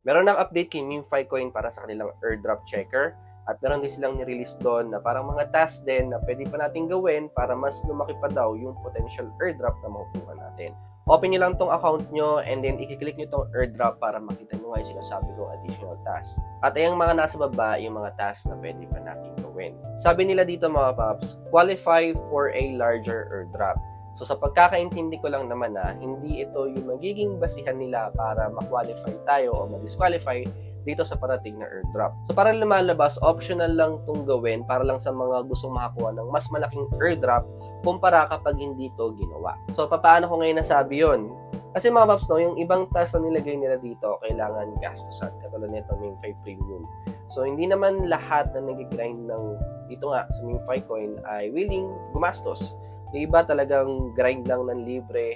Meron ng update kay MemeFi Coin para sa kanilang airdrop checker at meron din silang nirelease doon na parang mga tasks din na pwede pa natin gawin para mas lumaki pa daw yung potential airdrop na makukuha natin. Open nyo lang tong account nyo and then i-click nyo tong airdrop para makita nyo nga yung sinasabi kong additional tasks. At ayang mga nasa baba, yung mga tasks na pwede pa natin gawin. Sabi nila dito mga paps, qualify for a larger airdrop. So sa pagkakaintindi ko lang naman na hindi ito yung magiging basihan nila para ma-qualify tayo o ma-disqualify dito sa parating na airdrop. So para lumalabas, optional lang itong gawin para lang sa mga gustong makakuha ng mas malaking airdrop kumpara kapag hindi ito ginawa. So paano ko ngayon nasabi yun? Kasi mga paps, no, yung ibang task na nilagay nila dito, kailangan gastusan. Katulad nito, MemeFi Premium. So hindi naman lahat na nag-grind ng dito nga sa MemeFi Coin ay willing gumastos. Yung iba talagang grind lang ng libre.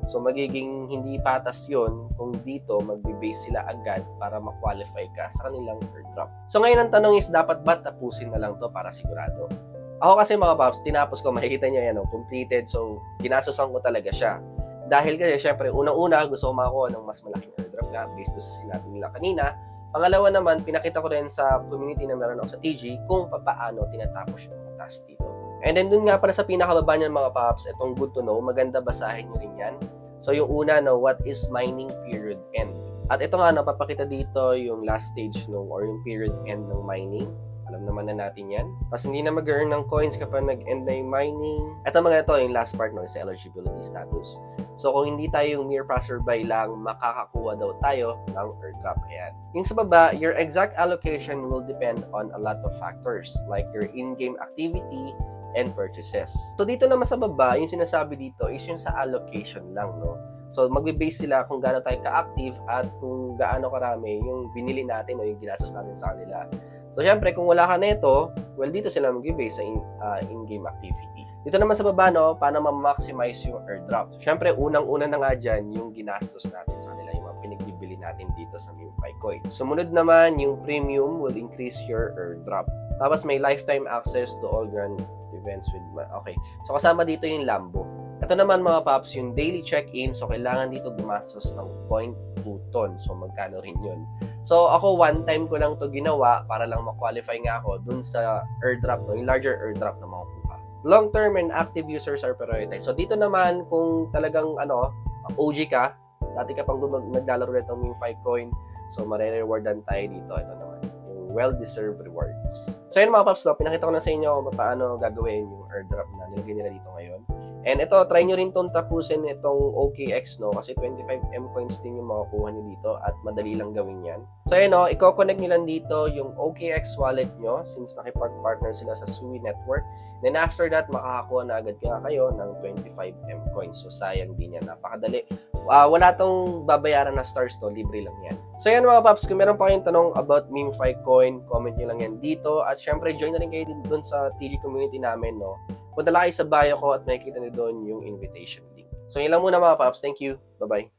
So magiging hindi patas yon kung dito magbe-base sila agad para ma-qualify ka sa kanilang airdrop. So ngayon ang tanong is, dapat ba tapusin na lang to para sigurado? Ako kasi mga paps, tinapos ko, makikita nyo yan, completed. So ginastosan ko talaga siya. Dahil kasi syempre, unang-una gusto ko makakuha ng mas malaking airdrop nga based sa sinabi nila kanina. Pangalawa naman, pinakita ko rin sa community na meron ako sa TG kung paano tinatapos yung mga task dito. And then dun nga pala sa pinakababa niyan mga paps, itong good to know, maganda basahin nyo rin yan. So yung una, no, what is mining period end? At ito nga, napapakita dito yung last stage no, or yung period end ng mining. Alam naman na natin yan. Tapos hindi na mag-earn ng coins kapag nag-end na yung mining. Ito mga ito, yung last part no, sa eligibility status. So kung hindi tayo yung mere passerby lang, makakakuha daw tayo ng airdrop. Ayan. Yung sa baba, your exact allocation will depend on a lot of factors like your in-game activity and purchases. So dito naman sa baba, yung sinasabi dito is yung sa allocation lang, no? So magbe-base sila kung gaano tayo ka-active at kung gaano karami yung binili natin o yung ginastos natin sa kanila. So syempre, kung wala ka nito, well, dito sila mag-base sa in-game activity. Dito naman sa baba, no, paano ma-maximize yung airdrop. So syempre, unang-una na nga dyan yung ginastos natin sa kanila, yung mga pinagbibili natin dito sa MemeFi Coin. Sumunod naman, yung premium will increase your airdrop. Tapos may lifetime access to all grand events with okay. So kasama dito yung Lambo. Ito naman mga paps, yung daily check-in. So kailangan dito gumastos ng 0.2 ton. So magkano rin yun. So ako one time ko lang to ginawa para lang ma-qualify nga ako dun sa airdrop, no, yung larger airdrop na makukuha. Long-term and active users are prioritized. So dito naman kung talagang OG ka, dati ka pang naglalaro nito ng MemeFi Coin, so mare-rewardan tayo dito. Ito naman, yung well-deserved rewards. So yun mga paps, no, pinakita ko na sa inyo kung paano gagawin yung airdrop na nilagay nila dito ngayon. And ito, try nyo rin itong tapusin itong OKX, no? Kasi 25M coins din yung makukuha nyo dito at madali lang gawin yan. So yun, no, i-connect nyo lang dito yung OKX wallet nyo since nakipag-partner sila sa Sui Network. Then after that, makakakuha na agad kayo ng 25M coins. So sayang din yan, napakadali. Wala tong babayaran na stars to, libre lang yan. So yan mga paps, kung meron pa kayong tanong about MemeFi Coin, comment nyo lang yan dito. At syempre, join na rin kayo dun sa TG community namin, no? Punta lang kayo sa bio ko at makikita nyo doon yung invitation link. So yun lang muna mga paps. Thank you. Bye-bye.